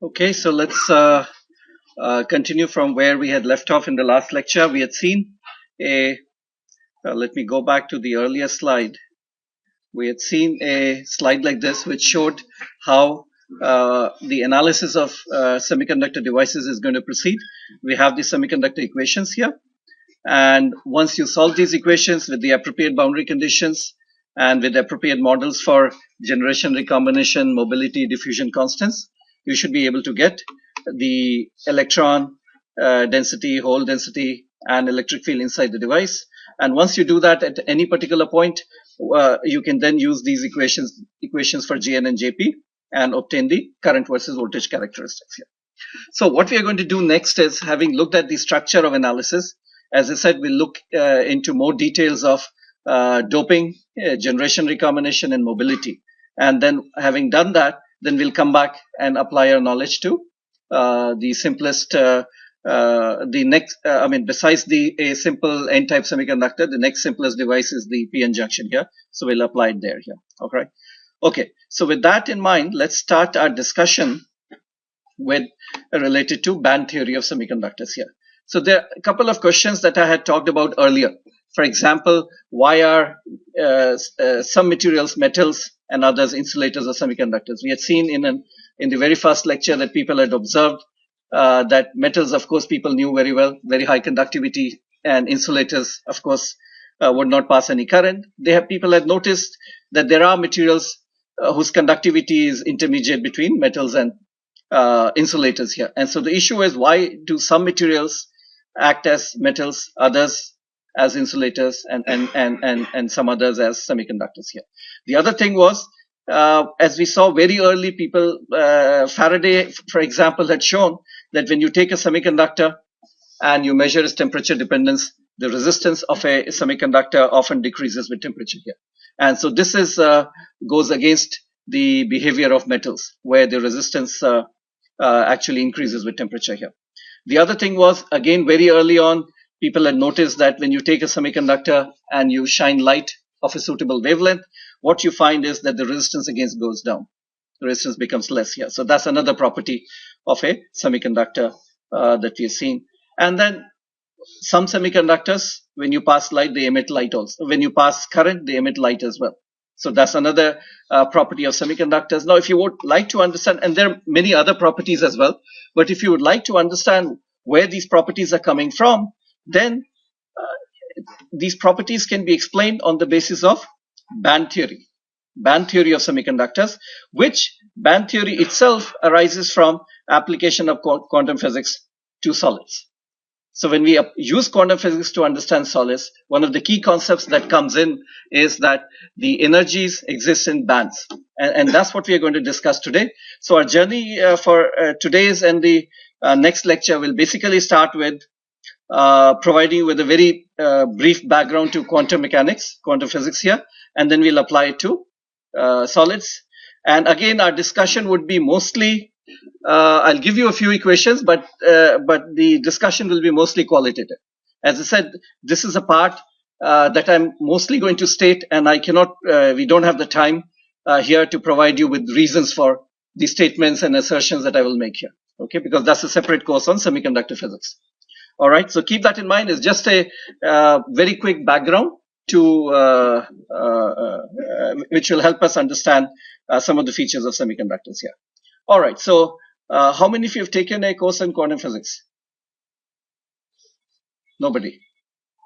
Okay, so let's continue from where we had left off in the last lecture. We had seen let me go back to the earlier slide. We had seen a slide like this which showed how the analysis of semiconductor devices is going to proceed. We have the semiconductor equations here. And once you solve these equations with the appropriate boundary conditions and with appropriate models for generation, recombination, mobility, diffusion constants, you should be able to get the electron density, hole density, and electric field inside the device. And once you do that at any particular point, you can then use these equations for Jn and Jp and obtain the current versus voltage characteristics here. So what we are going to do next is, having looked at the structure of analysis, as I said, we'll look into more details of doping, generation, recombination, and mobility. And then having done that, then we'll come back and apply our knowledge to the simplest, besides a simple N-type semiconductor, the next simplest device is the PN junction here. So we'll apply it there here. Okay. Okay. So with that in mind, let's start our discussion related to band theory of semiconductors here. So there are a couple of questions that I had talked about earlier. For example, why are some materials metals and others insulators or semiconductors? We had seen in the very first lecture that people had observed that metals, of course, people knew very well, very high conductivity, and insulators, of course, would not pass any current. People had noticed that there are materials whose conductivity is intermediate between metals and insulators here. And so the issue is, why do some materials act as metals, others as insulators, and some others as semiconductors here? The other thing was, as we saw very early, Faraday, for example, had shown that when you take a semiconductor and you measure its temperature dependence, the resistance of a semiconductor often decreases with temperature here. And so this goes against the behavior of metals, where the resistance actually increases with temperature here. The other thing was, again, very early on, people had noticed that when you take a semiconductor and you shine light of a suitable wavelength, what you find is that the resistance against goes down. The resistance becomes less here. So that's another property of a semiconductor that we've seen. And then some semiconductors, when you pass light, they emit light also. When you pass current, they emit light as well. So that's another property of semiconductors. Now, if you would like to understand, and there are many other properties as well, but if you would like to understand where these properties are coming from, then these properties can be explained on the basis of band theory of semiconductors, which band theory itself arises from application of quantum physics to solids. So when we use quantum physics to understand solids, one of the key concepts that comes in is that the energies exist in bands. And that's what we are going to discuss today. So our journey for today's and the next lecture will basically start with providing you with a very brief background to quantum mechanics, quantum physics here, and then we'll apply it to solids. And again, our discussion would be mostly, I'll give you a few equations, but the discussion will be mostly qualitative. As I said, this is a part that I'm mostly going to state, and we don't have the time here to provide you with reasons for the statements and assertions that I will make here. Okay, because that's a separate course on semiconductor physics. All right, so keep that in mind. It's just a very quick background to which will help us understand some of the features of semiconductors here. All right, so how many of you have taken a course in quantum physics? Nobody.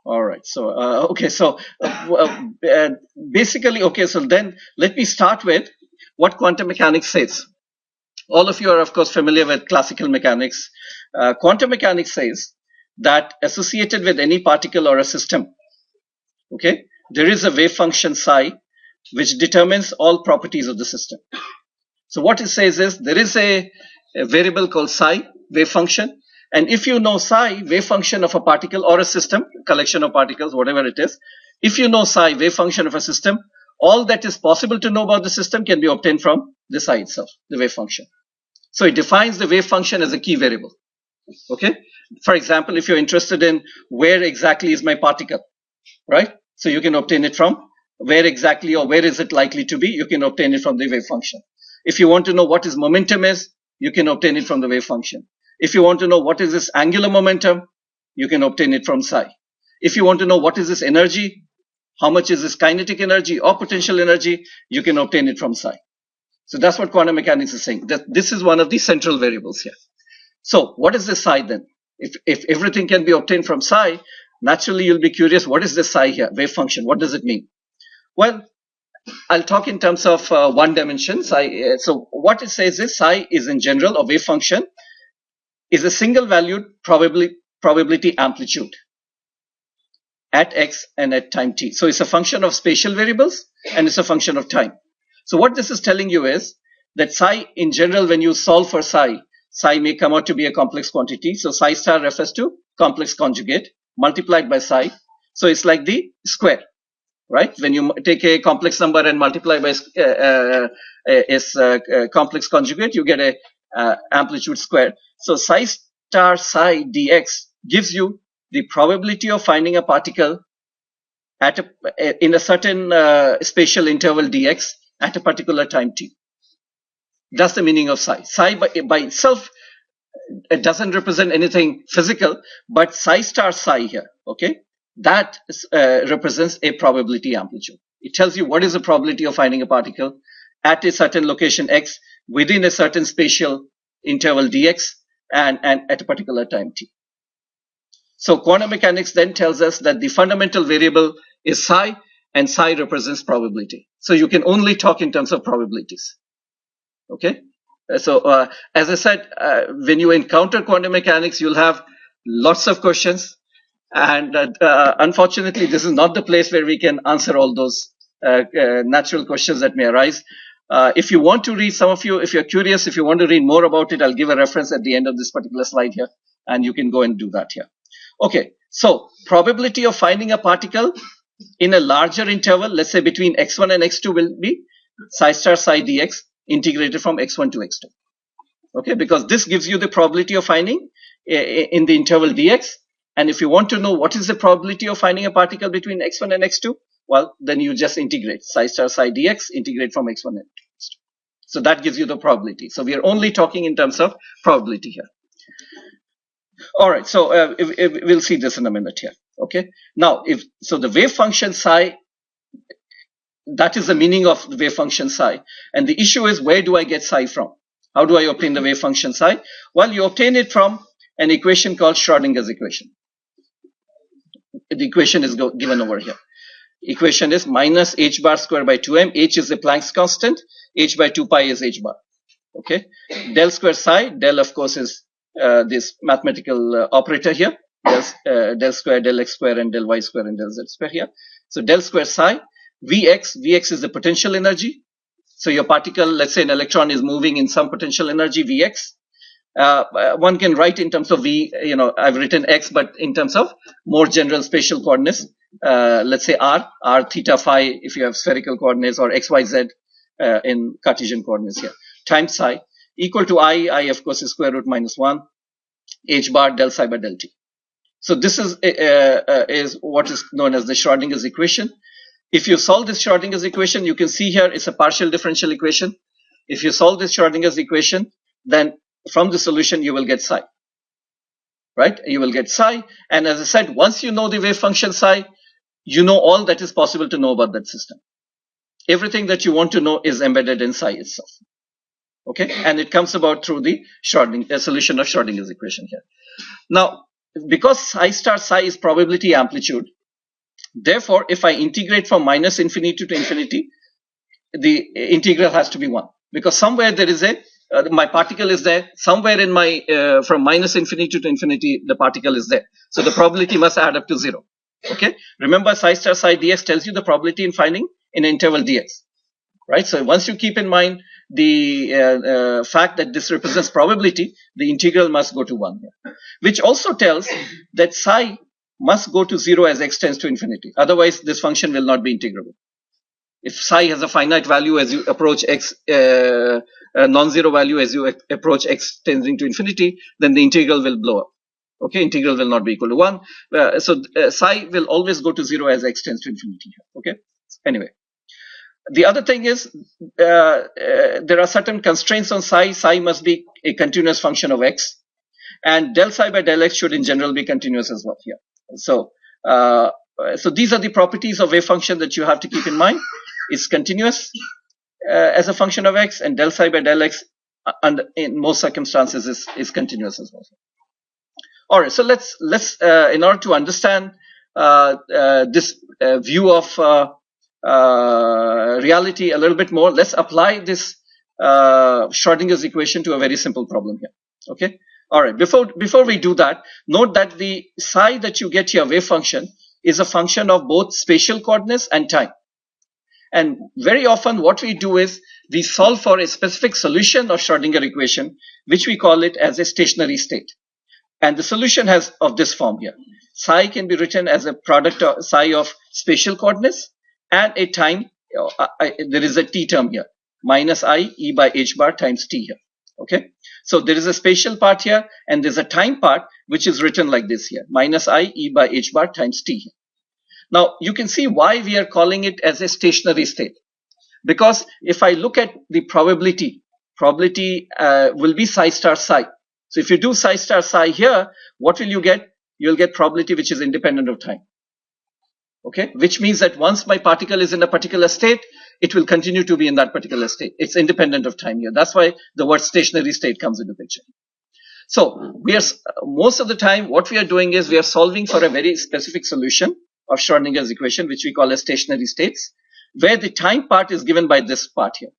All right, so okay, so basically, okay, so then let me start with what quantum mechanics says. All of you are, of course, familiar with classical mechanics. Quantum mechanics says that associated with any particle or a system, okay, there is a wave function psi which determines all properties of the system. So what it says is there is a variable called psi, wave function, and if you know psi, wave function of a particle or a system, collection of particles, whatever it is, if you know psi, wave function of a system, all that is possible to know about the system can be obtained from the psi itself, the wave function. So it defines the wave function as a key variable. Okay. For example, if you're interested in where exactly is my particle, right? So you can obtain it from where exactly, or where is it likely to be, you can obtain it from the wave function. If you want to know what is momentum is, you can obtain it from the wave function. If you want to know what is this angular momentum, you can obtain it from psi. If you want to know what is this energy, how much is this kinetic energy or potential energy, you can obtain it from psi. So that's what quantum mechanics is saying, that this is one of the central variables here. So what is this psi then? If everything can be obtained from psi, naturally you'll be curious, what is this psi here, wave function? What does it mean? Well, I'll talk in terms of one dimension. So what it says is psi is in general a wave function is a single valued probability amplitude at x and at time t. So it's a function of spatial variables and it's a function of time. So what this is telling you is that psi in general, when you solve for psi may come out to be a complex quantity. So psi star refers to complex conjugate multiplied by psi. So it's like the square, right? When you take a complex number and multiply by its complex conjugate, you get a amplitude square. So psi star psi dx gives you the probability of finding a particle at in a certain spatial interval dx at a particular time t. That's the meaning of psi. Psi by itself, it doesn't represent anything physical, but psi star psi here, okay, that represents a probability amplitude. It tells you what is the probability of finding a particle at a certain location x within a certain spatial interval dx and at a particular time t. So quantum mechanics then tells us that the fundamental variable is psi, and psi represents probability. So you can only talk in terms of probabilities. Okay. So as I said, when you encounter quantum mechanics, you'll have lots of questions. And unfortunately, this is not the place where we can answer all those natural questions that may arise. If you want to read, some of you, if you're curious, if you want to read more about it, I'll give a reference at the end of this particular slide here, and you can go and do that here. Okay, so probability of finding a particle in a larger interval, let's say between x1 and x2, will be psi star psi dx integrated from x1 to x2. Okay, because this gives you the probability of finding in the interval dx. And if you want to know what is the probability of finding a particle between x1 and x2, well, then you just integrate psi star psi dx, integrate from x1 and x2. So that gives you the probability. So we are only talking in terms of probability here. All right, so we'll see this in a minute here. Okay, now so the wave function psi, that is the meaning of the wave function psi. And the issue is, where do I get psi from? How do I obtain the wave function psi? Well, you obtain it from an equation called Schrodinger's equation. The equation is given over here. Equation is minus h bar square by 2m. H is the Planck's constant. H by 2 pi is h bar. Okay. Del square psi. Del, of course, is this mathematical operator here. Del square, del x square, and del y square, and del z square here. So del square psi. Vx is the potential energy. So your particle, let's say an electron, is moving in some potential energy, Vx. One can write in terms of V, I've written X, but in terms of more general spatial coordinates, let's say R theta phi if you have spherical coordinates, or X, Y, Z in Cartesian coordinates here, times psi, equal to I of course is square root minus 1, H bar del psi by del t. So this is what is known as the Schrodinger's equation. If you solve this Schrodinger's equation, you can see here it's a partial differential equation. If you solve this Schrodinger's equation, then from the solution you will get psi, right? You will get psi, and as I said, once you know the wave function psi, you know all that is possible to know about that system. Everything that you want to know is embedded in psi itself. Okay, and it comes about through the solution of Schrodinger's equation here. Now, because psi star psi is probability amplitude, therefore, if I integrate from minus infinity to infinity, the integral has to be 1, because somewhere there is my particle is there. Somewhere in my, from minus infinity to infinity, the particle is there. So the probability must add up to 0. Okay. Remember, psi star psi dx tells you the probability in finding in interval dx. Right. So once you keep in mind the fact that this represents probability, the integral must go to 1 here. Which also tells that psi must go to 0 as x tends to infinity. Otherwise, this function will not be integrable. If psi has a finite value as you approach x, a non-zero value as you approach x tending to infinity, then the integral will blow up. Okay, integral will not be equal to 1. So psi will always go to 0 as x tends to infinity. Okay, anyway. The other thing is there are certain constraints on psi. Psi must be a continuous function of x, and del psi by del x should in general be continuous as well here. So so these are the properties of wave function that you have to keep in mind. It's continuous as a function of x, and del psi by del x in most circumstances is continuous as well. All right, so let's in order to understand this view of reality a little bit more, let's apply this Schrodinger's equation to a very simple problem here. Okay. All right. Before we do that, note that the psi that you get here, wave function, is a function of both spatial coordinates and time. And very often what we do is we solve for a specific solution of Schrodinger equation, which we call it as a stationary state. And the solution has of this form here. Psi can be written as a product of psi of spatial coordinates and a time. There is a t term here, minus I e by h bar times t here. Okay. So there is a spatial part here and there's a time part which is written like this here, minus I e by h bar times t here. Now you can see why we are calling it as a stationary state. Because if I look at the probability will be psi star psi. So if you do psi star psi here, what will you get? You'll get probability which is independent of time. Okay, which means that once my particle is in a particular state, it will continue to be in that particular state. It's independent of time here. That's why the word stationary state comes into picture. So we are most of the time what we are doing is we are solving for a very specific solution of Schrodinger's equation, which we call as stationary states, where the time part is given by this part here.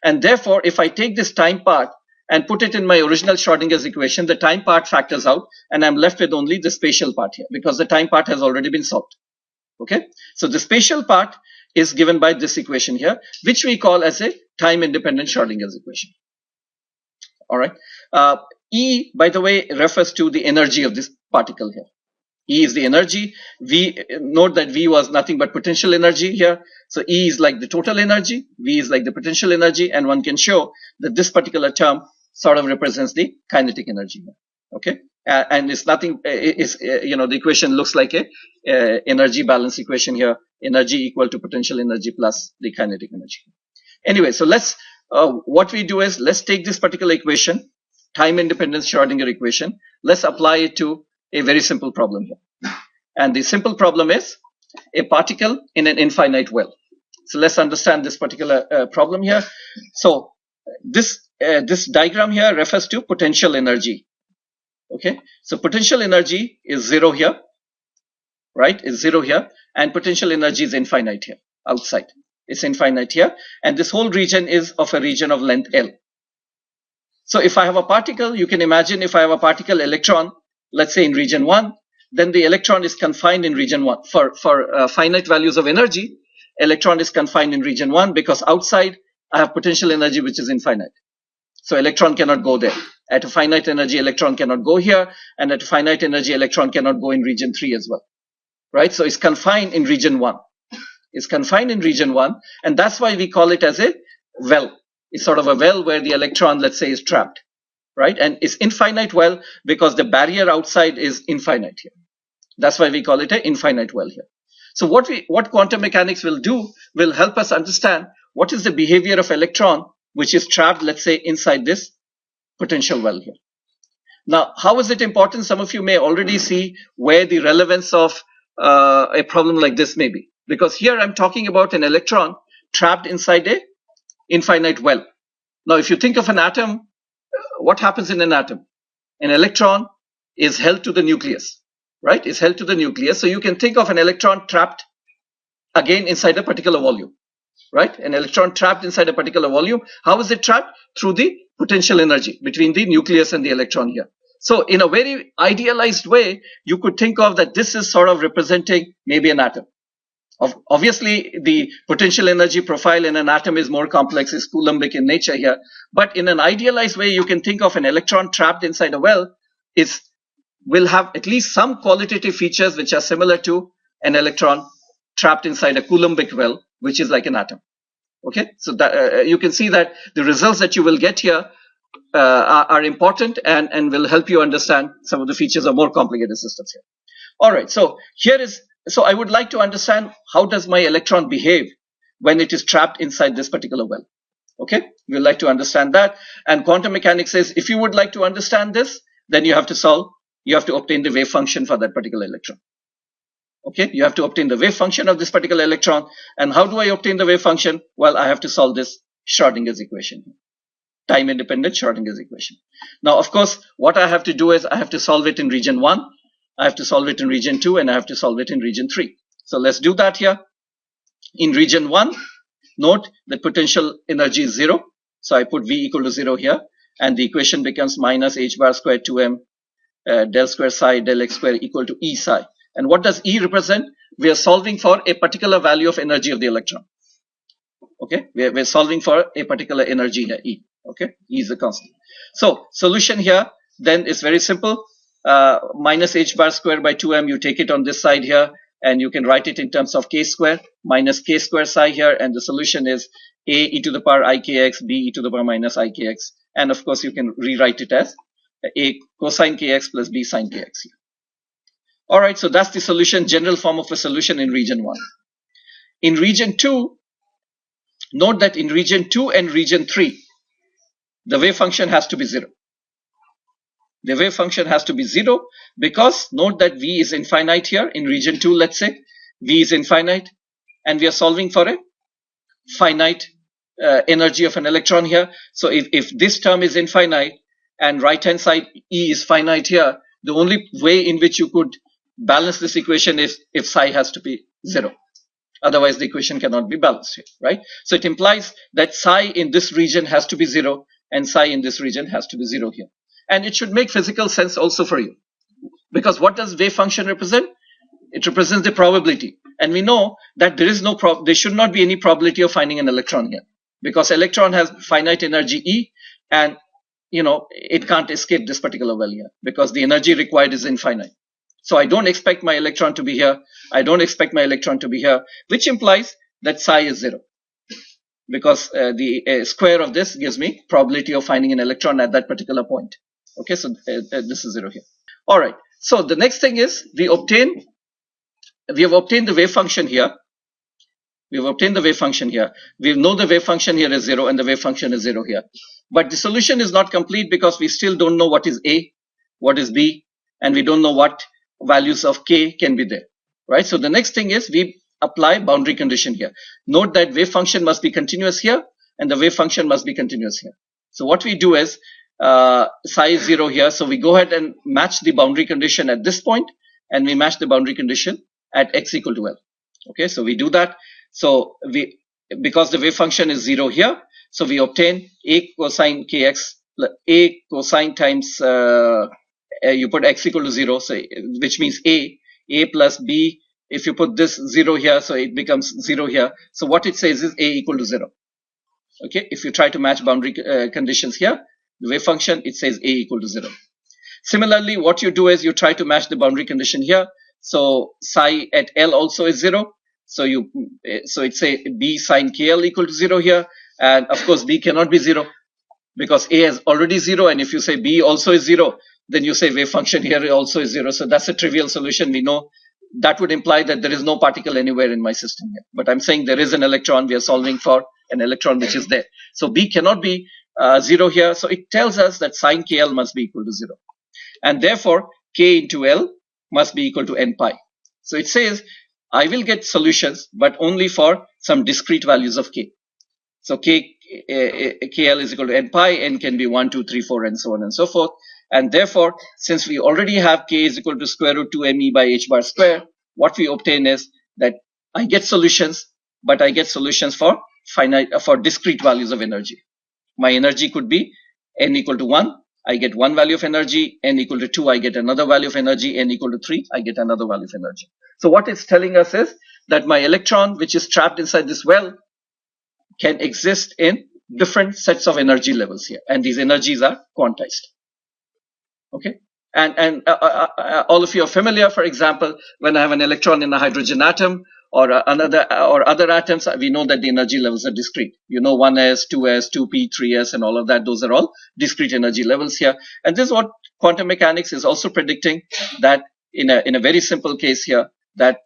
And therefore, if I take this time part and put it in my original Schrodinger's equation, the time part factors out and I'm left with only the spatial part here because the time part has already been solved. Okay. So the spatial part is given by this equation here, which we call as a time independent Schrodinger's equation. All right. E, by the way, refers to the energy of this particle here. E is the energy. V, note that V was nothing but potential energy here. So E is like the total energy. V is like the potential energy. And one can show that this particular term sort of represents the kinetic energy here. Okay. And it's nothing, the equation looks like a energy balance equation here. Energy equal to potential energy plus the kinetic energy. Anyway, so let's, what we do is let's take this particular equation, time independent Schrodinger equation. Let's apply it to a very simple problem here. And the simple problem is a particle in an infinite well. So let's understand this particular problem here. So this diagram here refers to potential energy. Okay, so potential energy is 0 here, right? Is 0 here, and potential energy is infinite here, outside. It's infinite here, and this whole region is of a region of length L. So if I have a particle, you can imagine if I have a particle electron, let's say in region 1, then the electron is confined in region 1. For finite values of energy, electron is confined in region 1 because outside I have potential energy which is infinite. So electron cannot go there. At a finite energy, electron cannot go here, and at a finite energy, electron cannot go in region 3 as well. Right? So it's confined in region 1. It's confined in region 1, and that's why we call it as a well. It's sort of a well where the electron, let's say, is trapped. Right? And it's infinite well because the barrier outside is infinite here. That's why we call it an infinite well here. So what quantum mechanics will do will help us understand what is the behavior of electron which is trapped, let's say, inside this potential well here. Now, how is it important? Some of you may already see where the relevance of a problem like this may be. Because here I'm talking about an electron trapped inside a infinite well. Now, if you think of an atom, what happens in an atom? An electron is held to the nucleus, right? Is held to the nucleus. So you can think of an electron trapped again inside a particular volume, right? An electron trapped inside a particular volume. How is it trapped? Through the potential energy between the nucleus and the electron here. So in a very idealized way, you could think of that this is sort of representing maybe an atom. Obviously, the potential energy profile in an atom is more complex, is Coulombic in nature here. But in an idealized way, you can think of an electron trapped inside a well will have at least some qualitative features which are similar to an electron trapped inside a Coulombic well, which is like an atom. Okay, so that, you can see that the results that you will get here are important and will help you understand some of the features of more complicated systems here. All right, so I would like to understand how does my electron behave when it is trapped inside this particular well. Okay, we would like to understand that. And quantum mechanics says if you would like to understand this, then you have to obtain the wave function for that particular electron. Okay, you have to obtain the wave function of this particular electron. And how do I obtain the wave function? Well, I have to solve this Schrodinger's equation, time independent Schrodinger's equation. Now, of course, what I have to do is I have to solve it in region 1, I have to solve it in region 2, and I have to solve it in region 3. So let's do that here. In region 1, note that potential energy is 0. So I put V equal to 0 here, and the equation becomes minus h bar squared 2m del square psi del x square equal to E psi. And what does E represent? We are solving for a particular value of energy of the electron. Okay, we're solving for a particular energy here, E. Okay, E is a constant. So solution here then is very simple. Minus h bar square by 2m, you take it on this side here, and you can write it in terms of k square minus k square psi here, and the solution is a e to the power ikx, b e to the power minus ikx, and of course you can rewrite it as a cosine kx plus b sine kx here. All right, so that's the solution, general form of a solution in region 1. In region 2, note that in region 2 and region 3, the wave function has to be 0. The wave function has to be 0 because note that V is infinite here in region 2, let's say. V is infinite and we are solving for a finite energy of an electron here. So if this term is infinite and right hand side E is finite here, the only way in which you could balance this equation is if psi has to be 0. Otherwise the equation cannot be balanced here, right? So it implies that psi in this region has to be 0 and psi in this region has to be 0 here. And it should make physical sense also for you. Because what does wave function represent? It represents the probability. And we know that there should not be any probability of finding an electron here. Because electron has finite energy E, and it can't escape this particular well here because the energy required is infinite. So I don't expect my electron to be here. I don't expect my electron to be here, which implies that psi is 0. Because the square of this gives me probability of finding an electron at that particular point. Okay, so this is 0 here. All right. So the next thing is we have obtained the wave function here. We have obtained the wave function here. We know the wave function here is 0 and the wave function is 0 here. But the solution is not complete because we still don't know what is A, what is B, and we don't know what values of K can be there. Right? So the next thing is we apply boundary condition here. Note that wave function must be continuous here and the wave function must be continuous here. So what we do is psi is 0 here. So we go ahead and match the boundary condition at this point and we match the boundary condition at x equal to L. Okay, so we do that. So because the wave function is 0 here, so we obtain a cosine kx, a cosine times, you put x equal to 0, so which means a plus b. If you put this 0 here, so it becomes 0 here. So what it says is a equal to 0. Okay, if you try to match boundary conditions here, the wave function, it says a equal to 0. Similarly, what you do is you try to match the boundary condition here. So psi at L also is 0. So it say b sine kl equal to 0 here. And of course, b cannot be 0 because a is already 0. And if you say b also is 0, then you say wave function here also is 0. So that's a trivial solution. We know that would imply that there is no particle anywhere in my system here. But I'm saying there is an electron. We are solving for an electron which is there. So b cannot be 0 here. So it tells us that sine kl must be equal to 0. And therefore, k into L must be equal to n pi. So it says I will get solutions, but only for some discrete values of k. So kl is equal to n pi, n can be 1, 2, 3, 4, and so on and so forth. And therefore, since we already have k is equal to square root 2 me by h bar square, what we obtain is that I get solutions, but I get solutions for discrete values of energy. My energy could be n equal to 1, I get one value of energy, n equal to 2, I get another value of energy, n equal to 3, I get another value of energy. So what it's telling us is that my electron, which is trapped inside this well, can exist in different sets of energy levels here. And these energies are quantized. Okay. And all of you are familiar, for example, when I have an electron in a hydrogen atom or other atoms, we know that the energy levels are discrete. You know, 1s, 2s, 2p, 3s, and all of that. Those are all discrete energy levels here. And this is what quantum mechanics is also predicting, that in a very simple case here, that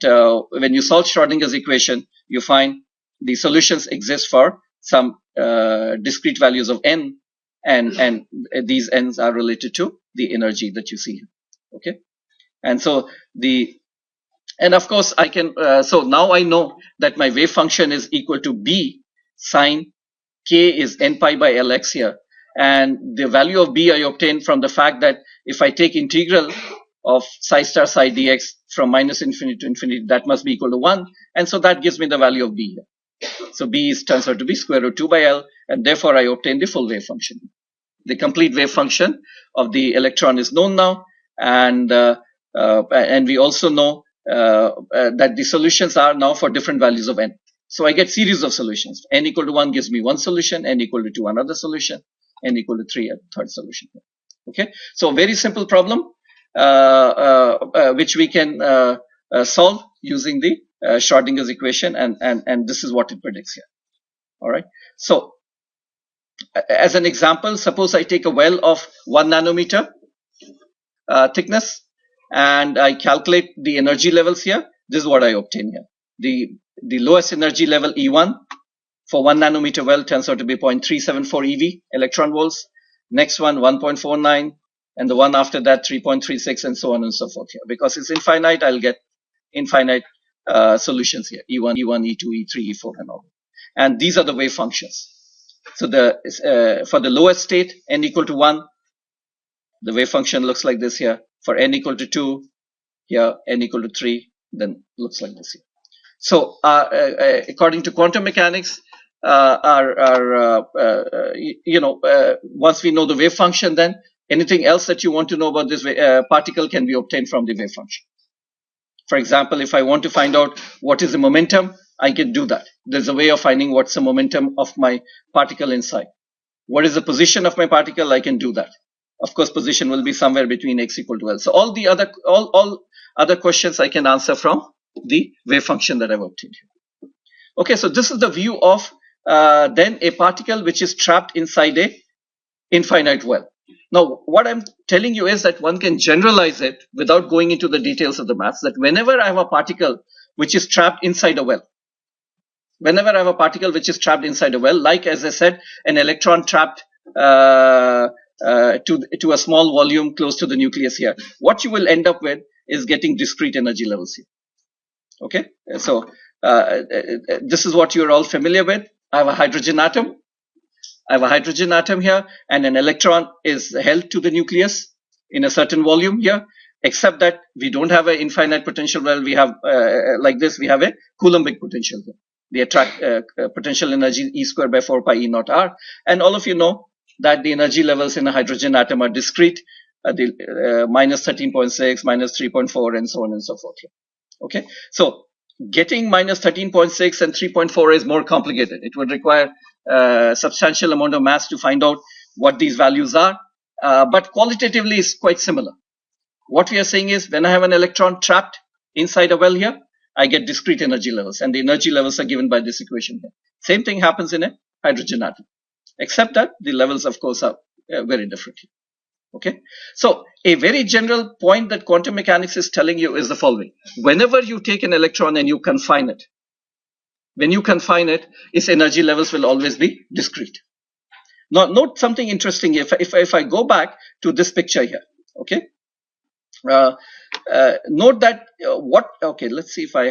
when you solve Schrodinger's equation, you find The solutions exist for some discrete values of n, and these n's are related to the energy that you see here. Okay, and so of course I can. So now I know that my wave function is equal to b sine k is n pi by lx here, and the value of b I obtained from the fact that if I take integral of psi star psi dx from minus infinity to infinity, that must be equal to 1, and so that gives me the value of b here. So b turns out to be square root 2 by L, and therefore I obtain the full wave function. The complete wave function of the electron is known now, and we also know that the solutions are now for different values of n. So I get series of solutions. N equal to 1 gives me one solution, n equal to 2 another solution, n equal to 3 a third solution. Okay, so very simple problem which we can solve using the Schrodinger's equation, and this is what it predicts here. All right. So as an example, suppose I take a well of 1 nanometer thickness, and I calculate the energy levels here. This is what I obtain here. The lowest energy level E1 for 1 nanometer well turns out to be 0.374 eV electron volts. Next one 1.49, and the one after that 3.36, and so on and so forth here. Because it's infinite, I'll get infinite solutions here: E1, E2, E3, E4, and all. And these are the wave functions. So for the lowest state, n equal to 1, the wave function looks like this here. For n equal to 2, here n equal to 3, then looks like this here. So according to quantum mechanics, once we know the wave function, then anything else that you want to know about this particle can be obtained from the wave function. For example, if I want to find out what is the momentum, I can do that. There's a way of finding what's the momentum of my particle inside. What is the position of my particle? I can do that. Of course, position will be somewhere between x equal to L. So all other questions I can answer from the wave function that I've obtained here. Okay, so this is the view of then a particle which is trapped inside a infinite well. Now, what I'm telling you is that one can generalize it without going into the details of the maths, that whenever I have a particle which is trapped inside a well, like as I said, an electron trapped to a small volume close to the nucleus here, what you will end up with is getting discrete energy levels here. Okay, so this is what you're all familiar with. I have a hydrogen atom. Here, and an electron is held to the nucleus in a certain volume here, except that we don't have an infinite potential. Well, we have like this, we have a Coulombic potential here. The attract potential energy E squared by 4 pi E naught R, and all of you know that the energy levels in a hydrogen atom are discrete, minus 13.6, minus 3.4, and so on and so forth here. Okay, so getting minus 13.6 and 3.4 is more complicated. It would require a substantial amount of mass to find out what these values are, but qualitatively it's quite similar. What we are saying is, when I have an electron trapped inside a well here, I get discrete energy levels, and the energy levels are given by this equation here. Same thing happens in a hydrogen atom, except that the levels, of course, are very different here. Okay, so a very general point that quantum mechanics is telling you is the following: whenever you take an electron and you confine it, its energy levels will always be discrete. Now, note something interesting. If I go back to this picture here, okay, note that okay, let's see if I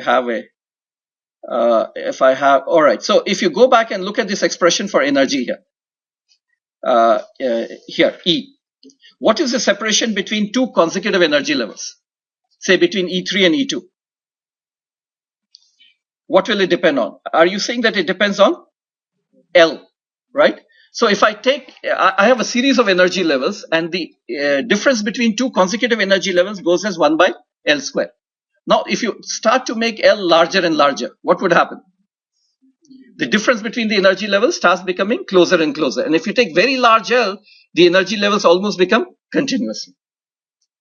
have all right. So if you go back and look at this expression for energy here, here E. What is the separation between two consecutive energy levels? Say between E3 and E2. What will it depend on? Are you saying that it depends on L, right? So if I have a series of energy levels, and the difference between two consecutive energy levels goes as 1 by L square. Now, if you start to make L larger and larger, what would happen? The difference between the energy levels starts becoming closer and closer. And if you take very large L, the energy levels almost become continuous.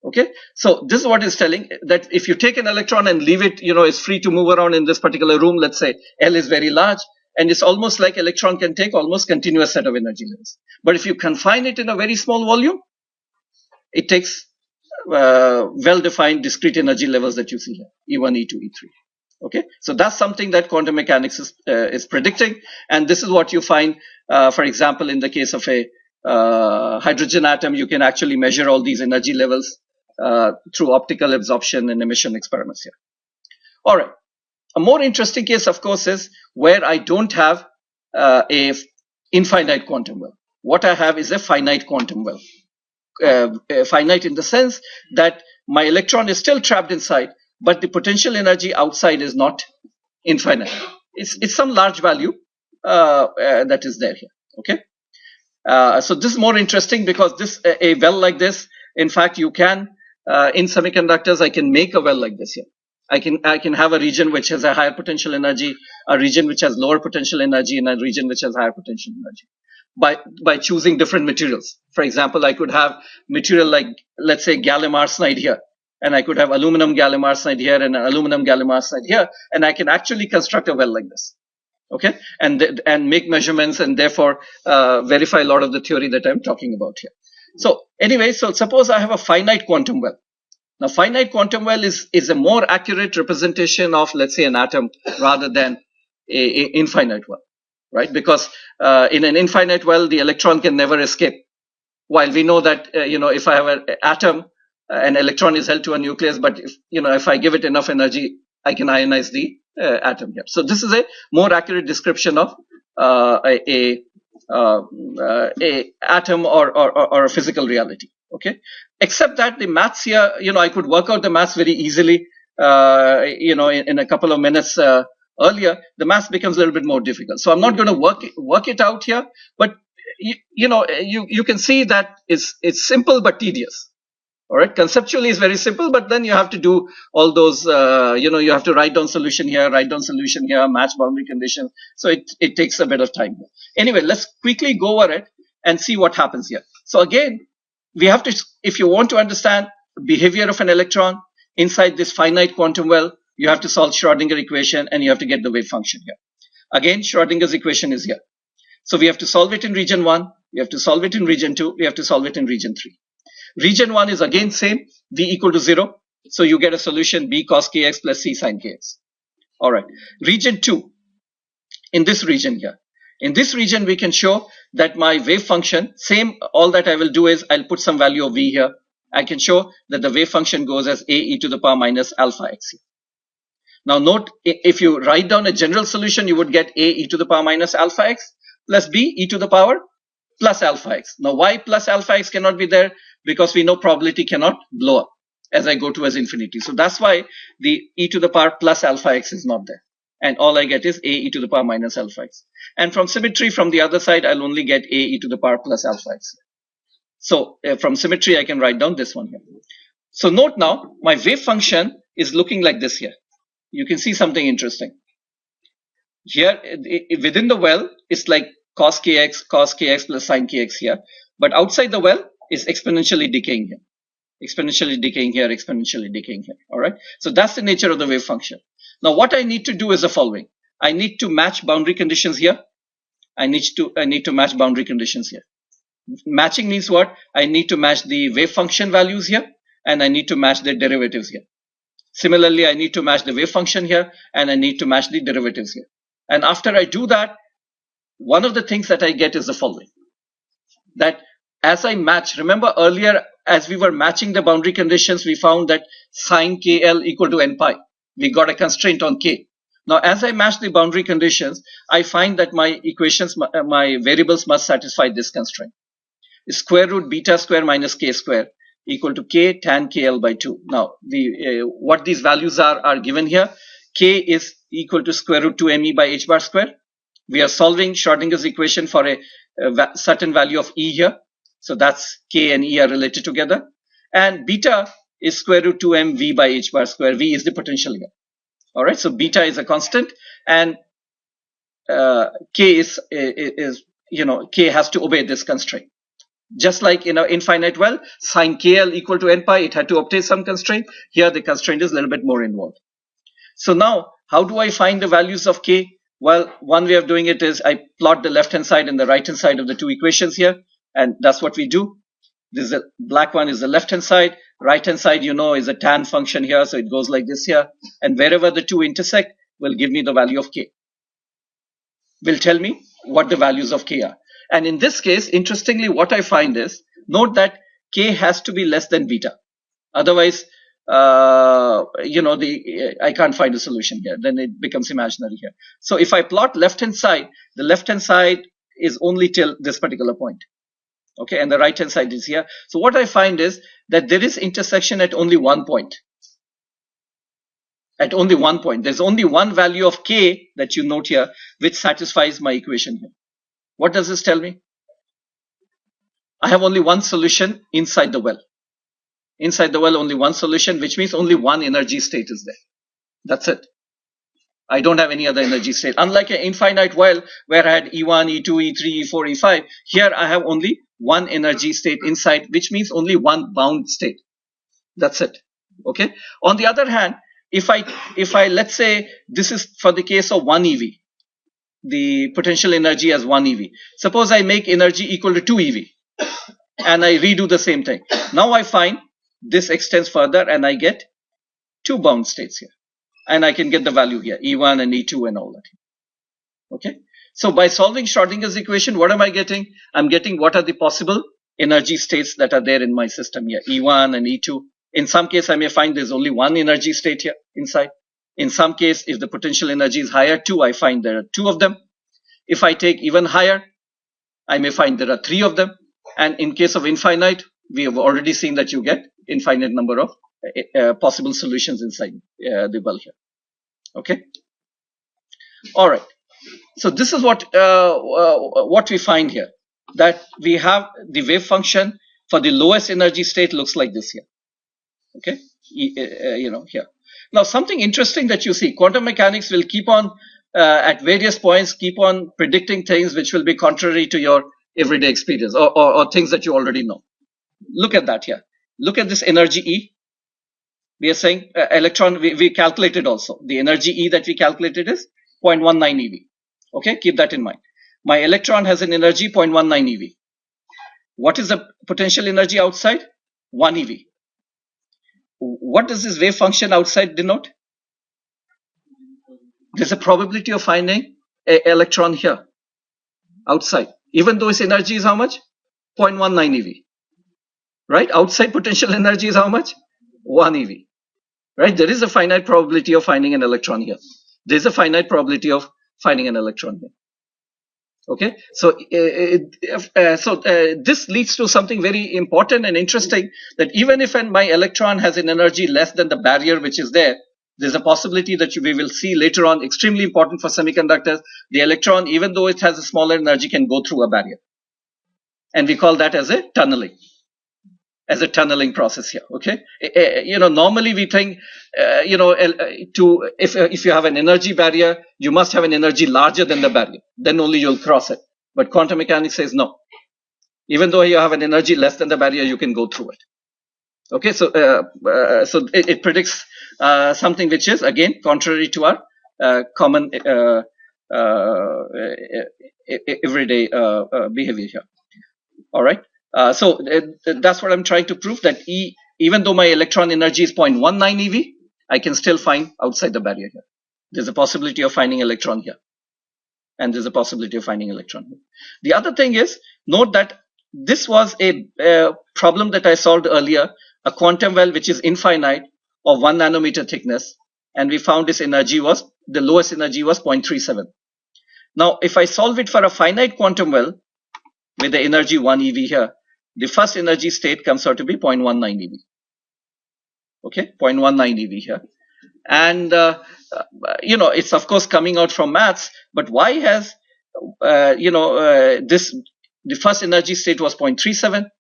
Okay, so this is what it's telling, that if you take an electron and leave it, it's free to move around in this particular room. Let's say L is very large, and it's almost like electron can take almost continuous set of energy levels. But if you confine it in a very small volume, it takes well-defined discrete energy levels that you see here, E1, E2, E3. Okay, so that's something that quantum mechanics is predicting, and this is what you find, for example, in the case of a hydrogen atom. You can actually measure all these energy levels through optical absorption and emission experiments here. All right. A more interesting case, of course, is where I don't have a infinite quantum well. What I have is a finite quantum well. Finite in the sense that my electron is still trapped inside, but the potential energy outside is not infinite. It's some large value that is there here. Okay. So this is more interesting because this a well like this, in fact, you can in semiconductors, I can make a well like this here. I can have a region which has a higher potential energy, a region which has lower potential energy, and a region which has higher potential energy by choosing different materials. For example, I could have material like, let's say, gallium arsenide here, and I could have aluminum gallium arsenide here and aluminum gallium arsenide here, and I can actually construct a well like this. Okay, and make measurements and therefore verify a lot of the theory that I'm talking about here. So anyway, so suppose I have a finite quantum well. Now, finite quantum well is a more accurate representation of, let's say, an atom rather than a infinite well, right? Because in an infinite well, the electron can never escape. While we know that, if I have an atom, an electron is held to a nucleus, but if I give it enough energy, I can ionize the atom here. So this is a more accurate description of a atom or a physical reality. Okay, except that the maths here, I could work out the maths very easily. In a couple of minutes earlier, the maths becomes a little bit more difficult. So I'm not going to work it out here, but you can see that it's simple but tedious. All right, conceptually it's very simple, but then you have to do all those, you have to write down solution here, match boundary conditions. So it takes a bit of time. Anyway, let's quickly go over it and see what happens here. So again, we have to, if you want to understand behavior of an electron inside this finite quantum well, you have to solve Schrodinger equation and you have to get the wave function here. Again, Schrodinger's equation is here. So we have to solve it in region 1, we have to solve it in region 2, we have to solve it in region 3. Region 1 is again same, v equal to 0. So you get a solution b cos kx plus c sin kx. All right. Region 2, in this region here. In this region, we can show that my wave function, same, all that I will do is I'll put some value of v here. I can show that the wave function goes as a e to the power minus alpha x here. Now note, if you write down a general solution, you would get a e to the power minus alpha x plus b e to the power plus alpha x. Now why plus alpha x cannot be there? Because we know probability cannot blow up as I go towards infinity. So that's why the e to the power plus alpha x is not there. And all I get is a e to the power minus alpha x. And from symmetry, from the other side, I'll only get a e to the power plus alpha x. So from symmetry, I can write down this one here. So note now, my wave function is looking like this here. You can see something interesting. Here, within the well, it's like cos kx plus sin kx here. But outside the well, is exponentially decaying here. Exponentially decaying here, exponentially decaying here. All right. So that's the nature of the wave function. Now, what I need to do is the following. I need to match boundary conditions here. I need to match boundary conditions here. Matching means what? I need to match the wave function values here, and I need to match the derivatives here. Similarly, I need to match the wave function here, and I need to match the derivatives here. And after I do that, one of the things that I get is the following. That as I match, remember earlier, as we were matching the boundary conditions, we found that sine kl equal to n pi. We got a constraint on k. Now, as I match the boundary conditions, I find that my equations, my variables must satisfy this constraint. Square root beta square minus k square equal to k tan kl by 2. Now, what these values are given here. K is equal to square root 2me by h bar square. We are solving Schrodinger's equation for a certain value of e here. So that's k and e are related together. And beta is square root 2mv by h bar square. V is the potential here. All right. So beta is a constant, and k is k has to obey this constraint. Just like in an infinite well, sine kl equal to n pi, it had to obtain some constraint. Here the constraint is a little bit more involved. So now, how do I find the values of k? Well, one way of doing it is I plot the left-hand side and the right-hand side of the two equations here, and that's what we do. This is the black one is the left-hand side, Right hand side, you know, is a tan function here, so it goes like this here. And wherever the two intersect will give me the value of k. Will tell me what the values of k are. And in this case, interestingly, what I find is, note that k has to be less than beta. Otherwise, I can't find a solution here. Then it becomes imaginary here. So if I plot left-hand side, the left-hand side is only till this particular point. Okay, and the right-hand side is here. So what I find is that there is intersection at only one point. At only one point. There's only one value of k that you note here, which satisfies my equation here. What does this tell me? I have only one solution inside the well. Inside the well, only one solution, which means only one energy state is there. That's it. I don't have any other energy state. Unlike an infinite well, where I had E1, E2, E3, E4, E5, here I have only one energy state inside, which means only one bound state. That's it. Okay. On the other hand, if I let's say this is for the case of 1 eV, the potential energy as 1 eV. Suppose I make energy equal to 2 eV, and I redo the same thing. Now I find this extends further, and I get two bound states here, and I can get the value here, E1 and E2 and all that. Okay. So by solving Schrodinger's equation, what am I getting? I'm getting what are the possible energy states that are there in my system here, E1 and E2. In some case, I may find there's only one energy state here inside. In some case, if the potential energy is higher, 2, I find there are 2 of them. If I take even higher, I may find there are 3 of them. And in case of infinite, we have already seen that you get infinite number of possible solutions inside the well here. Okay. All right. So this is what we find here, that we have the wave function for the lowest energy state looks like this here. Okay. Here. Now, something interesting that you see, quantum mechanics will keep on, at various points, keep on predicting things which will be contrary to your everyday experience or things that you already know. Look at that here. Look at this energy E. We are saying electron, we calculated also. The energy E that we calculated is 0.19 eV. Okay, keep that in mind. My electron has an energy 0.19 eV. What is the potential energy outside? 1 eV. What does this wave function outside denote? There's a probability of finding an electron here outside, even though its energy is how much? 0.19 eV. Right? Outside potential energy is how much? 1 eV. Right? There is a finite probability of finding an electron here. There's a finite probability of finding an electron here. Okay, so this leads to something very important and interesting, that even if my electron has an energy less than the barrier which is there, there's a possibility that we will see later on, extremely important for semiconductors, the electron, even though it has a smaller energy, can go through a barrier. And we call that as a tunneling. As a tunneling process here, okay? Normally we think, if you have an energy barrier, you must have an energy larger than the barrier. Then only you'll cross it. But quantum mechanics says no. Even though you have an energy less than the barrier, you can go through it. Okay, so it predicts something which is again contrary to our common everyday behavior here. All right. So that's what I'm trying to prove, that even though my electron energy is 0.19 eV, I can still find outside the barrier here. There's a possibility of finding electron here. And there's a possibility of finding electron here. The other thing is, note that this was a problem that I solved earlier, a quantum well which is infinite of 1 nanometer thickness. And we found its energy was, the lowest energy was 0.37. Now, if I solve it for a finite quantum well with the energy 1 eV here, the first energy state comes out to be 0.19 EV. Okay, 0.19 EV here. And, it's of course coming out from maths, but why has, the first energy state was 0.37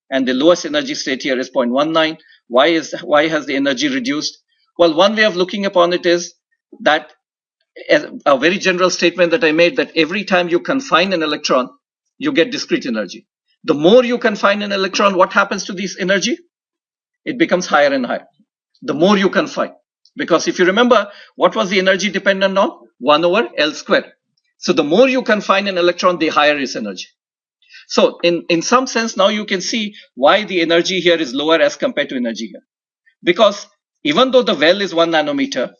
and the lowest energy state here is 0.19. Why has the energy reduced? Well, one way of looking upon it is that, as a very general statement that I made, that every time you confine an electron, you get discrete energy. The more you confine an electron, what happens to this energy? It becomes higher and higher. The more you confine. Because if you remember, what was the energy dependent on? 1 over L square. So the more you confine an electron, the higher its energy. So in some sense, now you can see why the energy here is lower as compared to energy here. Because even though the well is 1 nanometer,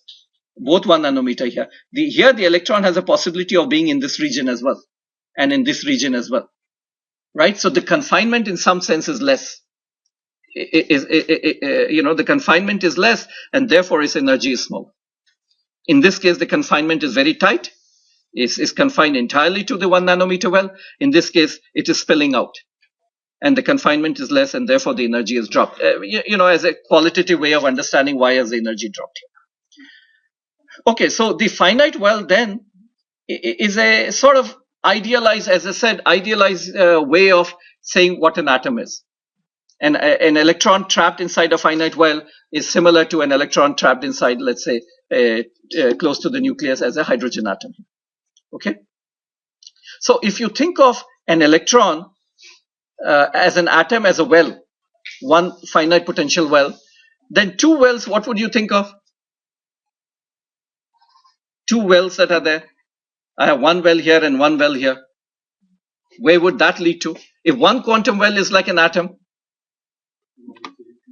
both 1 nanometer here, here the electron has a possibility of being in this region as well, and in this region as well, right? So the confinement in some sense is less. The confinement is less, and therefore its energy is small. In this case, the confinement is very tight. Is confined entirely to the 1 nanometer well. In this case, it is spilling out, and the confinement is less, and therefore the energy is dropped. As a qualitative way of understanding why has the energy dropped here. Okay, so the finite well then is a sort of idealized, as I said, idealized way of saying what an atom is. And an electron trapped inside a finite well is similar to an electron trapped inside, let's say, close to the nucleus as a hydrogen atom. Okay. So if you think of an electron as an atom, as a well, one finite potential well, then two wells, what would you think of? Two wells that are there. I have one well here and one well here. Where would that lead to? If one quantum well is like an atom,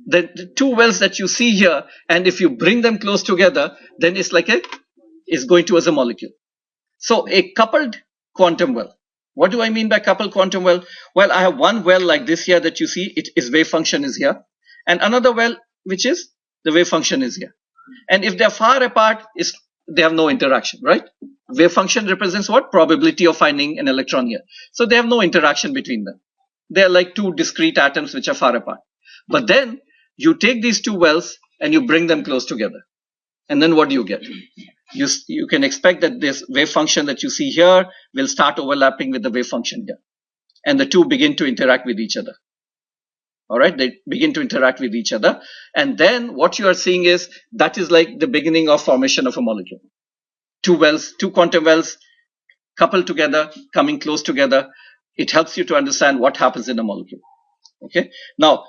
then the two wells that you see here, and if you bring them close together, then it's going towards a molecule. So a coupled quantum well. What do I mean by coupled quantum well? Well, I have one well like this here that you see, its wave function is here, and another well which is the wave function is here. And if they're far apart, they have no interaction, right? Wave function represents what? Probability of finding an electron here. So they have no interaction between them. They're like two discrete atoms which are far apart. But then you take these two wells and you bring them close together. And then what do you get? You can expect that this wave function that you see here will start overlapping with the wave function here. And the two begin to interact with each other. All right, they begin to interact with each other. And then what you are seeing is that is like the beginning of formation of a molecule. Two wells, two quantum wells coupled together, coming close together. It helps you to understand what happens in a molecule. Okay. Now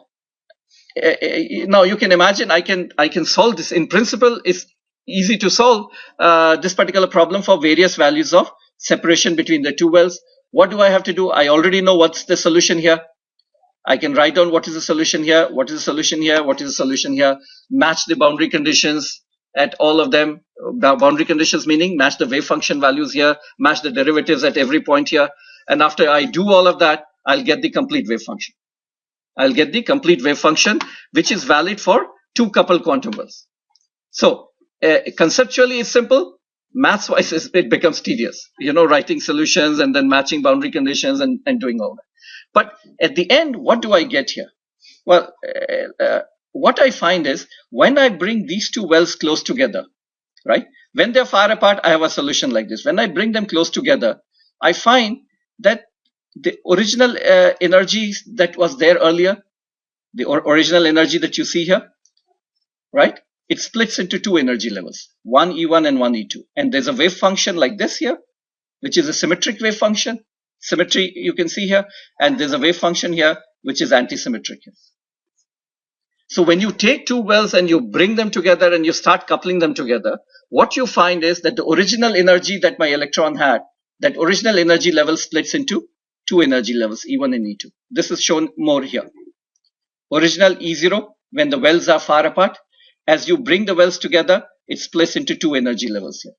you can imagine I can solve this. In principle, it's easy to solve this particular problem for various values of separation between the two wells. What do I have to do? I already know what's the solution here. I can write down what is the solution here, what is the solution here, what is the solution here, match the boundary conditions at all of them. Boundary conditions meaning match the wave function values here, match the derivatives at every point here. And after I do all of that, I'll get the complete wave function. I'll get the complete wave function, which is valid for two coupled quantum wells. So conceptually it's simple. Maths-wise it becomes tedious, writing solutions and then matching boundary conditions and doing all that. But at the end, what do I get here? Well, what I find is when I bring these two wells close together, right? When they're far apart, I have a solution like this. When I bring them close together, I find that the original energy that was there earlier, the original energy that you see here, right? It splits into two energy levels, one E1 and one E2. And there's a wave function like this here, which is a symmetric wave function. Symmetry you can see here, and there's a wave function here which is anti-symmetric. So when you take two wells and you bring them together and you start coupling them together, what you find is that the original energy that my electron had, that original energy level splits into two energy levels, E1 and E2. This is shown more here. Original E0, when the wells are far apart, as you bring the wells together, it splits into two energy levels here.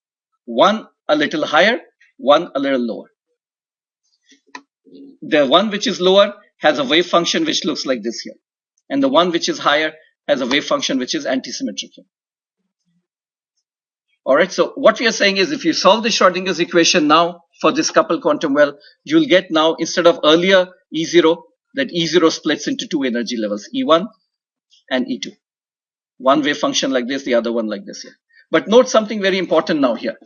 One a little higher, one a little lower. The one which is lower has a wave function which looks like this here. And the one which is higher has a wave function which is anti-symmetric here. Alright, so what we are saying is if you solve the Schrodinger's equation now for this coupled quantum well, you'll get now instead of earlier E0, that E0 splits into two energy levels, E1 and E2. One wave function like this, the other one like this here. But note something very important now here.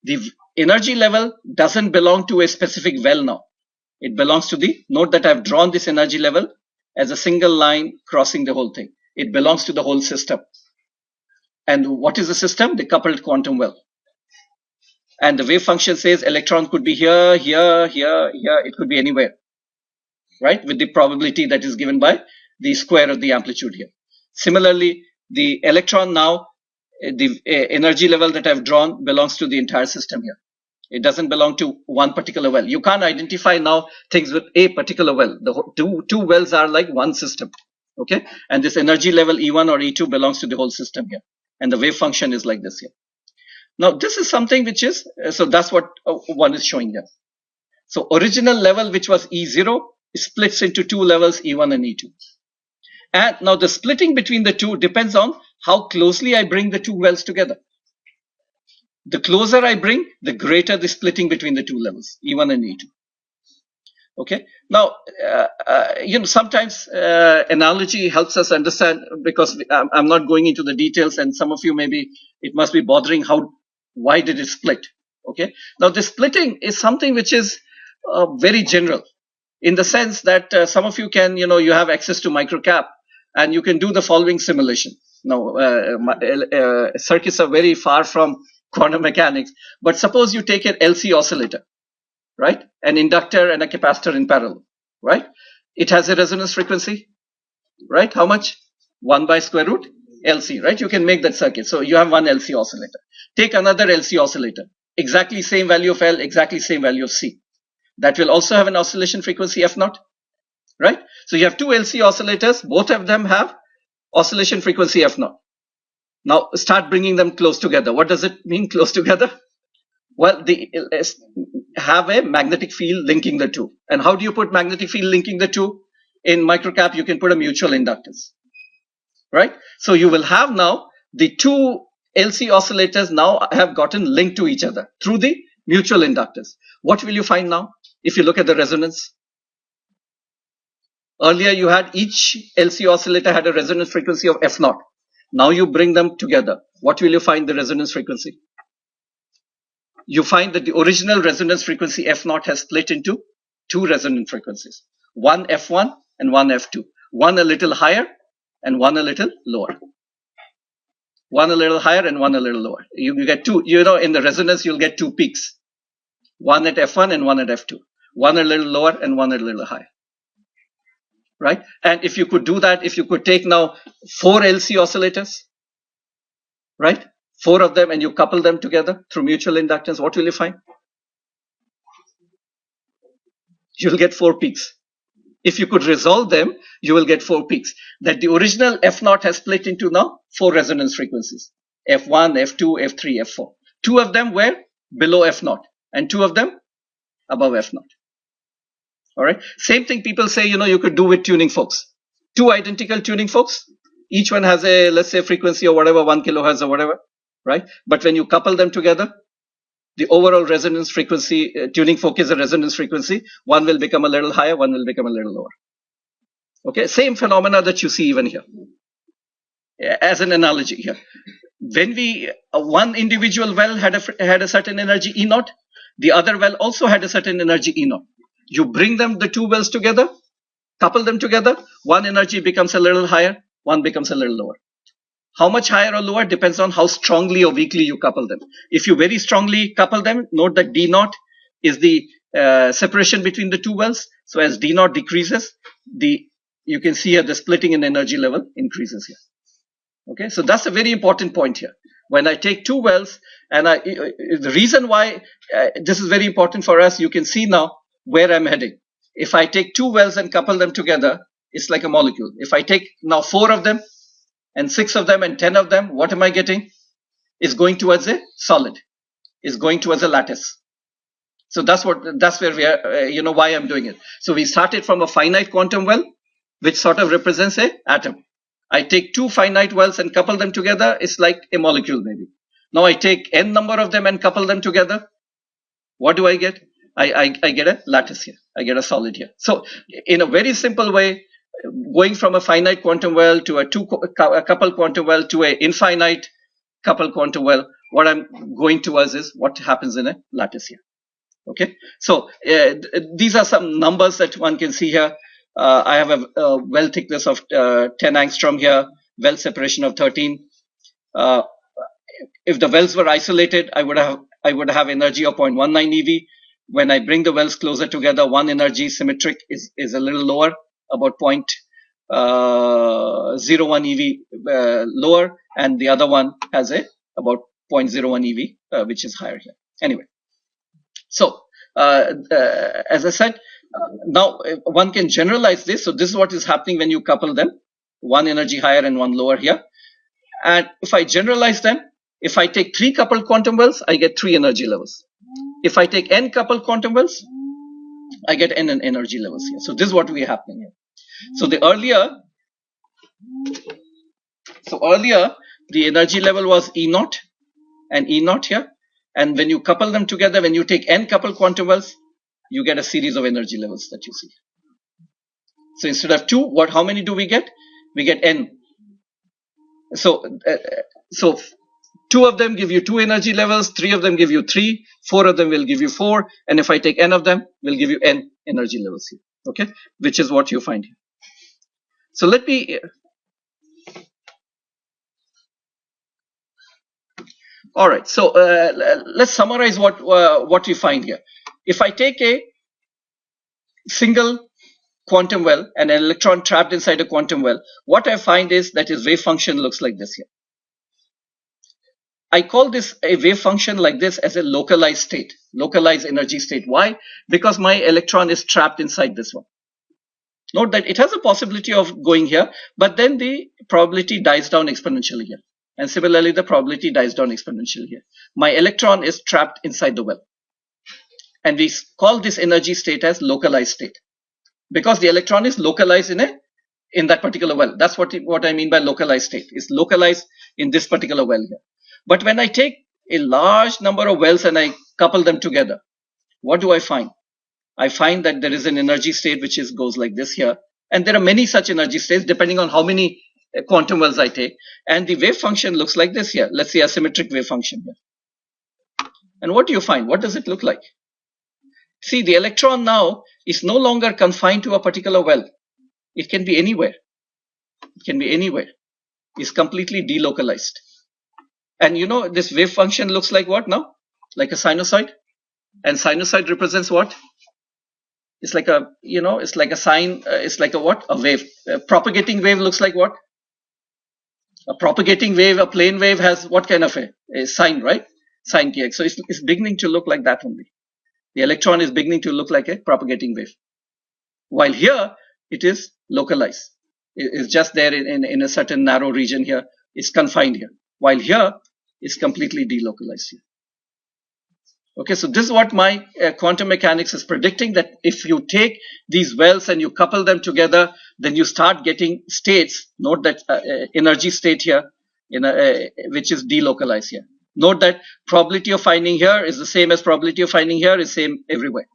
The energy level doesn't belong to a specific well now. It belongs to note that I've drawn this energy level as a single line crossing the whole thing. It belongs to the whole system. And what is the system? The coupled quantum well. And the wave function says electron could be here, here, here, here. It could be anywhere, right? With the probability that is given by the square of the amplitude here. Similarly, the electron now, the energy level that I've drawn belongs to the entire system here. It doesn't belong to one particular well. You can't identify now things with a particular well. The two wells are like one system. Okay, and this energy level E1 or E2 belongs to the whole system here, and the wave function is like this here. Now this is something which is so that's what one is showing here. So original level, which was E0, splits into two levels, E1 and E2. And now the splitting between the two depends on how closely I bring the two wells together. The closer I bring, the greater the splitting between the two levels, E1 and E2. Okay. Now, sometimes analogy helps us understand, because I'm not going into the details, and some of you maybe it must be bothering why did it split? Okay. Now, the splitting is something which is very general, in the sense that some of you can, you have access to microcap, and you can do the following simulation. Now, circuits are very far from quantum mechanics, but suppose you take an LC oscillator, right? An inductor and a capacitor in parallel, right? It has a resonance frequency, right? How much? 1 by square root LC, right? You can make that circuit. So you have one LC oscillator. Take another LC oscillator, exactly same value of L, exactly same value of C. That will also have an oscillation frequency F0, right? So you have two LC oscillators, both of them have oscillation frequency F0. Now start bringing them close together. What does it mean, close together? Well, they have a magnetic field linking the two. And how do you put magnetic field linking the two? In microcap, you can put a mutual inductance, right? So you will have now the two LC oscillators now have gotten linked to each other through the mutual inductance. What will you find now if you look at the resonance? Earlier you had each LC oscillator had a resonance frequency of F0. Now you bring them together. What will you find the resonance frequency? You find that the original resonance frequency F0 has split into two resonant frequencies. One F1 and one F2. One a little higher and one a little lower. One a little higher and one a little lower. You get two, in the resonance you'll get two peaks. One at F1 and one at F2. One a little lower and one a little higher. Right? And if you could do that, if you could take now 4 LC oscillators, right? 4 of them, and you couple them together through mutual inductance, what will you find? You'll get 4 peaks. If you could resolve them, you will get 4 peaks. That the original F0 has split into now 4 resonance frequencies. F1, F2, F3, F4. 2 of them were below F0 and 2 of them above F0. All right. Same thing people say, you could do with tuning forks. 2 identical tuning forks. Each one has a, let's say, frequency or whatever, 1 kilohertz or whatever, right? But when you couple them together, the overall resonance frequency, tuning fork is a resonance frequency. One will become a little higher, one will become a little lower. Okay. Same phenomena that you see even here. As an analogy here. When one individual well had a certain energy E0, the other well also had a certain energy E0. You bring the two wells together, couple them together, one energy becomes a little higher, one becomes a little lower. How much higher or lower depends on how strongly or weakly you couple them. If you very strongly couple them, note that D0 is the separation between the two wells. So as D0 decreases, you can see here the splitting in energy level increases here. Okay, so that's a very important point here. When I take two wells, and the reason why this is very important for us, you can see now where I'm heading. If I take two wells and couple them together, it's like a molecule. If I take now 4 of them and 6 of them and 10 of them, what am I getting? It's going towards a solid. It's going towards a lattice. So that's where we are, why I'm doing it. So we started from a finite quantum well, which sort of represents a atom. I take 2 finite wells and couple them together, it's like a molecule maybe. Now I take n number of them and couple them together. What do I get? I get a lattice here. I get a solid here. So in a very simple way, going from a finite quantum well to a couple quantum well to a infinite couple quantum well, what I'm going towards is what happens in a lattice here. Okay. So these are some numbers that one can see here. I have a well thickness of 10 angstrom here, well separation of 13. If the wells were isolated, I would have energy of 0.19 EV. When I bring the wells closer together, one energy symmetric is a little lower, about 0.01 EV lower, and the other one has about 0.01 EV, which is higher here. Anyway, So, as I said, now one can generalize this. So this is what is happening when you couple them, one energy higher and one lower here. And if I generalize them, if I take 3 coupled quantum wells, I get 3 energy levels. If I take n coupled quantum wells, I get n energy levels here. So this is what we are happening here. So earlier the energy level was E naught and E naught here. And when you couple them together, when you take n coupled quantum wells, you get a series of energy levels that you see. So instead of 2, how many do we get? We get n. So 2 of them give you 2 energy levels, 3 of them give you 3, 4 of them will give you 4, and if I take n of them, will give you n energy levels here. Okay, which is what you find here. So let me. All right. So let's summarize what we find here. If I take a single quantum well and an electron trapped inside a quantum well, what I find is that its wave function looks like this here. I call this a wave function like this as a localized state, localized energy state. Why? Because my electron is trapped inside this one. Note that it has a possibility of going here, but then the probability dies down exponentially here. And similarly, the probability dies down exponentially here. My electron is trapped inside the well. And we call this energy state as localized state, because the electron is localized in that particular well. That's what I mean by localized state. It's localized in this particular well here. But when I take a large number of wells and I couple them together, what do I find? I find that there is an energy state which goes like this here. And there are many such energy states depending on how many quantum wells I take. And the wave function looks like this here. Let's say a symmetric wave function here. And what do you find? What does it look like? See, the electron now is no longer confined to a particular well. It can be anywhere. It can be anywhere. It's completely delocalized. And this wave function looks like what now? Like a sinusoid. And sinusoid represents what? It's like a, it's like a sine, it's like a what? A wave. A propagating wave looks like what? A propagating wave, a plane wave has what kind of a sine, right? Sine kx. So it's beginning to look like that only. The electron is beginning to look like a propagating wave. While here, it is localized. It's just there in a certain narrow region here. It's confined here. While here, it's completely delocalized here. Okay, so this is what my quantum mechanics is predicting, that if you take these wells and you couple them together, then you start getting states. Note that energy state here, which is delocalized here. Note that probability of finding here is the same as probability of finding here is same everywhere.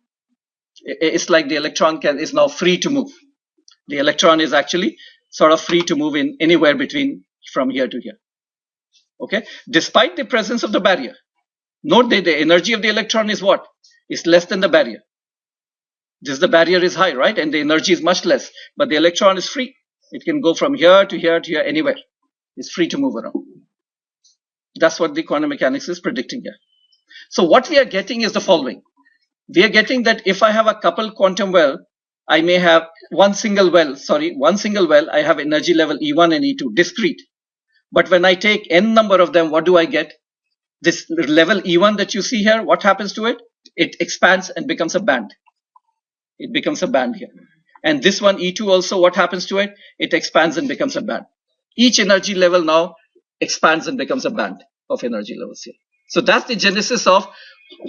It's like the electron is now free to move. The electron is actually sort of free to move in anywhere from here to here. Okay, despite the presence of the barrier. Note that the energy of the electron is what? Is less than the barrier. The barrier is high, right? And the energy is much less. But the electron is free. It can go from here to here to here, anywhere. It's free to move around. That's what the quantum mechanics is predicting here. So what we are getting is the following. We are getting that if I have a coupled quantum well, I may have one single well, I have energy level E1 and E2, discrete. But when I take n number of them, what do I get? This level E1 that you see here, what happens to it? It expands and becomes a band. It becomes a band here. And this one, E2 also, what happens to it? It expands and becomes a band. Each energy level now expands and becomes a band of energy levels here. So that's the genesis of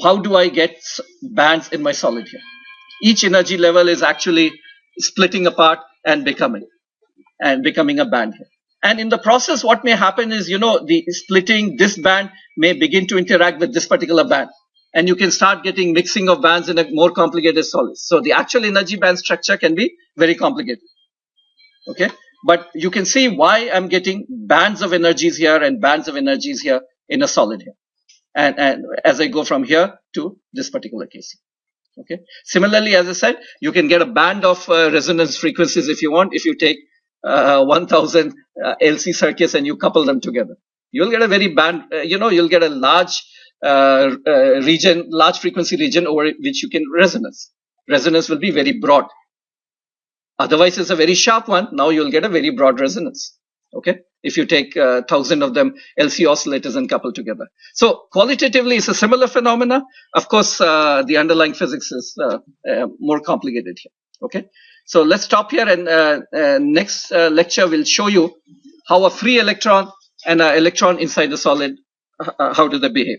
how do I get bands in my solid here. Each energy level is actually splitting apart and becoming a band here. And in the process, what may happen is, the splitting, this band may begin to interact with this particular band. And you can start getting mixing of bands in a more complicated solids. So the actual energy band structure can be very complicated. Okay. But you can see why I'm getting bands of energies here and bands of energies here in a solid here. And as I go from here to this particular case. Okay. Similarly, as I said, you can get a band of resonance frequencies if you want. If you take 1000 LC circuits and you couple them together, you'll get a very band, you'll get a large region, large frequency region over which you can resonance. Resonance will be very broad. Otherwise, it's a very sharp one. Now you'll get a very broad resonance. Okay, if you take 1,000 of them LC oscillators and couple together. So qualitatively, it's a similar phenomena. Of course, the underlying physics is more complicated here. Okay, so let's stop here, and next lecture will show you how a free electron and an electron inside the solid, how do they behave.